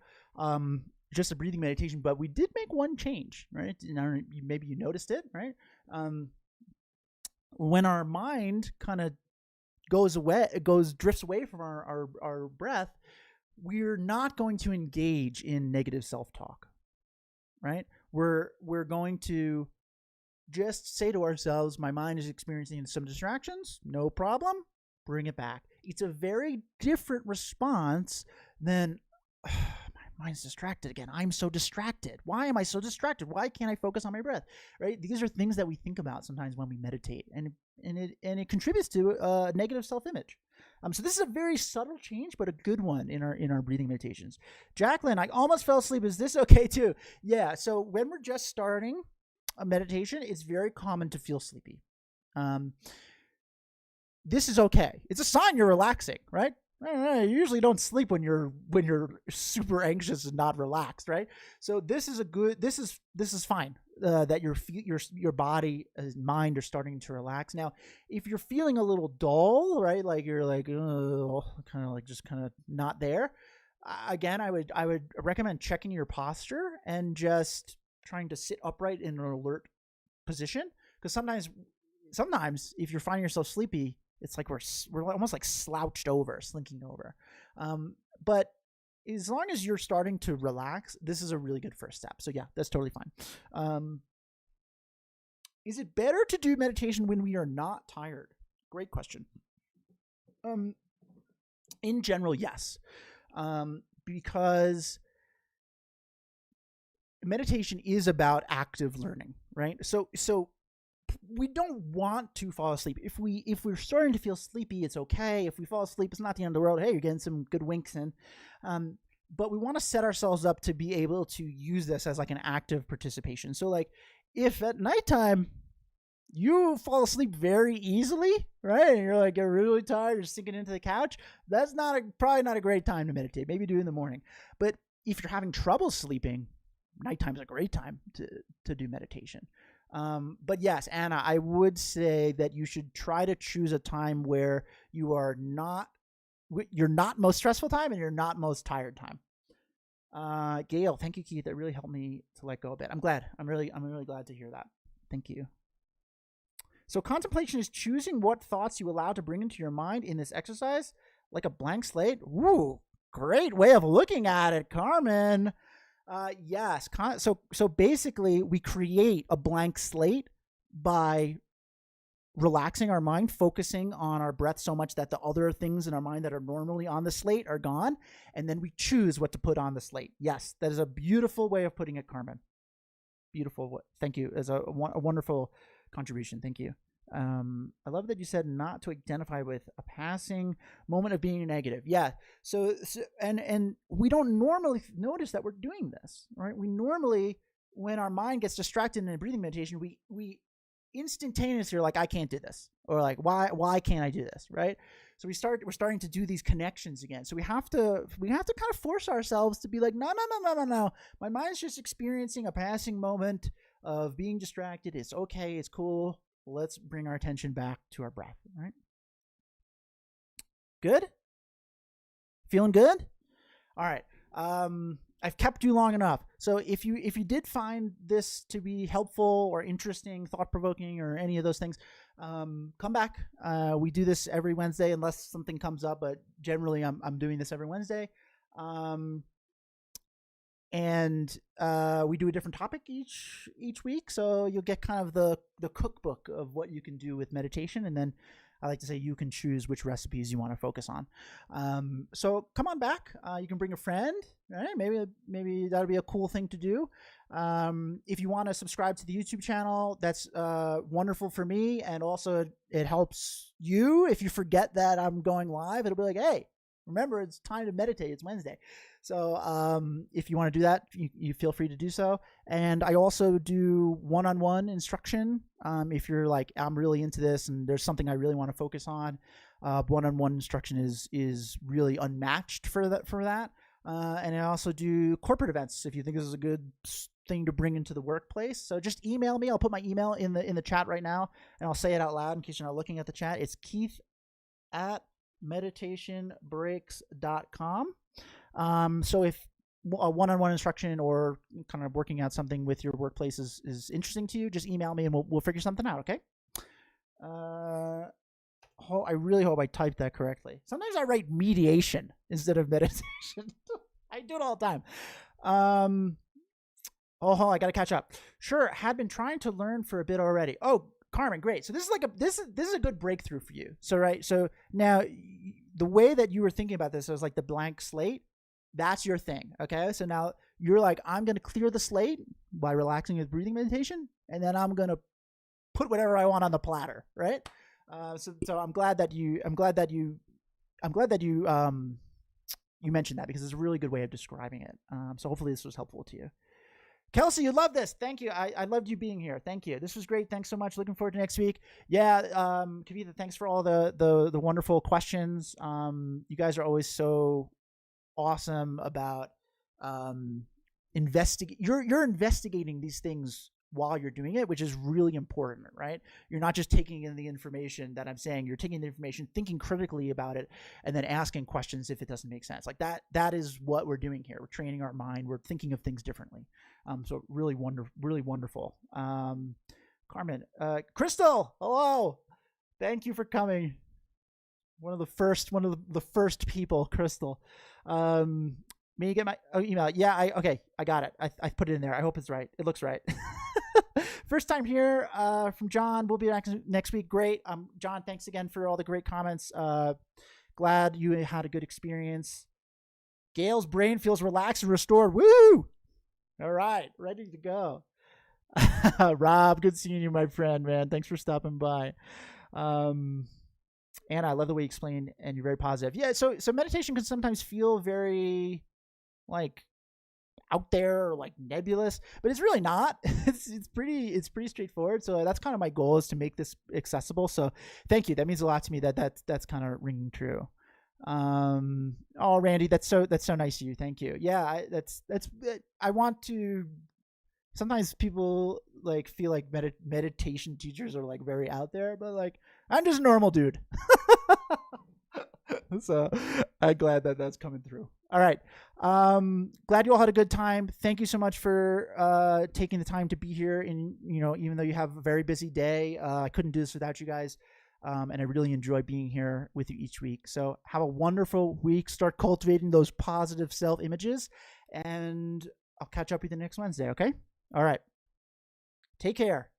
Just a breathing meditation, but we did make one change, right? Maybe you noticed it, right? When our mind kind of drifts away from our breath, we're not going to engage in negative self-talk, right? We're going to just say to ourselves, my mind is experiencing some distractions, no problem, bring it back. It's a very different response than, my mind's distracted again. I'm so distracted. Why am I so distracted? Why can't I focus on my breath? Right? These are things that we think about sometimes when we meditate, and it contributes to a negative self-image. So this is a very subtle change, but a good one in our breathing meditations. Jacqueline, I almost fell asleep. Is this okay too? Yeah. So when we're just starting a meditation, it's very common to feel sleepy. This is okay. It's a sign you're relaxing, right? You usually don't sleep when you're super anxious and not relaxed, right? So this is fine. that your body and mind are starting to relax. Now, if you're feeling a little dull, right, like you're like, oh, kind of like just kind of not there, again, I would recommend checking your posture and just trying to sit upright in an alert position, because sometimes if you're finding yourself sleepy, it's like we're almost like slouched over, slinking over. But as long as you're starting to relax, this is a really good first step. So yeah, that's totally fine. Is it better to do meditation when we are not tired? Great question. In general, yes. Because meditation is about active learning, right? So we don't want to fall asleep. If we're starting to feel sleepy, it's okay. If we fall asleep, it's not the end of the world. Hey, you're getting some good winks in. But we want to set ourselves up to be able to use this as like an active participation. So like if at nighttime you fall asleep very easily, right? And you're like, you're really tired, you're sinking into the couch. That's probably not a great time to meditate. Maybe do in the morning. But if you're having trouble sleeping, nighttime's a great time to do meditation. But yes, Anna, I would say that you should try to choose a time where you're not most stressful time and you're not most tired time. Gail, thank you, Keith. That really helped me to let go a bit. I'm glad. I'm really glad to hear that. Thank you. So contemplation is choosing what thoughts you allow to bring into your mind in this exercise, like a blank slate. Woo, great way of looking at it, Carmen. Yes. So basically, we create a blank slate by relaxing our mind, focusing on our breath so much that the other things in our mind that are normally on the slate are gone, and then we choose what to put on the slate. Yes, that is a beautiful way of putting it, Carmen. Beautiful. Thank you. As a wonderful contribution. Thank you. I love that you said not to identify with a passing moment of being negative. Yeah. So and we don't normally notice that we're doing this, right? We normally, when our mind gets distracted in a breathing meditation, we instantaneously are like, I can't do this, or like, why can't I do this, right? So we're starting to do these connections again. So we have to kind of force ourselves to be like, no. My mind's just experiencing a passing moment of being distracted. It's okay. It's cool. Let's bring our attention back to our breath, right? Good? Feeling good? All right. I've kept you long enough. So if you did find this to be helpful or interesting, thought-provoking, or any of those things, come back. We do this every Wednesday unless something comes up, but generally I'm doing this every Wednesday. And we do a different topic each week, so you'll get kind of the cookbook of what you can do with meditation, and then I like to say you can choose which recipes you want to focus on. So come on back. You can bring a friend, right? Maybe that'll be a cool thing to do. If you want to subscribe to the YouTube channel, that's wonderful for me, and also it helps you. If you forget that I'm going live, it'll be like, hey, remember, it's time to meditate. It's Wednesday. So if you want to do that, you feel free to do so. And I also do one-on-one instruction. If you're like, I'm really into this and there's something I really want to focus on, one-on-one instruction is really unmatched for that. And I also do corporate events if you think this is a good thing to bring into the workplace. So just email me. I'll put my email in the chat right now, and I'll say it out loud in case you're not looking at the chat. It's keith@meditationbreaks.com. So if a one-on-one instruction or kind of working out something with your workplace is interesting to you, just email me and we'll figure something out. Okay. I really hope I typed that correctly. Sometimes I write mediation instead of meditation. I do it all the time. I got to catch up. Sure. Had been trying to learn for a bit already. Oh, Carmen, great. So this is like this is a good breakthrough for you. So, right. So now the way that you were thinking about this was like the blank slate. That's your thing. Okay. So now you're like, I'm going to clear the slate by relaxing with breathing meditation. And then I'm going to put whatever I want on the platter. Right. So I'm glad that you you mentioned that, because it's a really good way of describing it. So hopefully this was helpful to you. Kelsey, you love this. Thank you. I loved you being here. Thank you. This was great. Thanks so much. Looking forward to next week. Yeah. Kavitha, thanks for all the wonderful questions. You guys are always so awesome about you're investigating these things while you're doing it, which is really important, right? You're not just taking in the information that I'm saying, you're taking the information, thinking critically about it, and then asking questions if it doesn't make sense. Like that is what we're doing here. We're training our mind. We're thinking of things differently. So really wonderful. Carmen, Crystal, hello. Thank you for coming. One of the first people, Crystal. May you get my email? Yeah, I got it. I put it in there. I hope it's right. It looks right. First time here from John. We'll be back next week. Great. John, thanks again for all the great comments. Glad you had a good experience. Gail's brain feels relaxed and restored. Woo! All right, ready to go. Rob, good seeing you, my friend, man. Thanks for stopping by. Anna, I love the way you explain, and you're very positive. Yeah, so meditation can sometimes feel very like out there or like nebulous, but it's really not. It's pretty straightforward. So that's kind of my goal, is to make this accessible. So thank you. That means a lot to me. That's kind of ringing true. Oh, Randy, that's so nice of you. Thank you. Yeah, I want to. Sometimes people like feel like meditation teachers are like very out there, but like I'm just a normal dude. So I'm glad that that's coming through. All right. Glad you all had a good time. Thank you so much for taking the time to be here. And, even though you have a very busy day, I couldn't do this without you guys. And I really enjoy being here with you each week. So have a wonderful week. Start cultivating those positive self-images. And I'll catch up with you next Wednesday, okay? All right. Take care.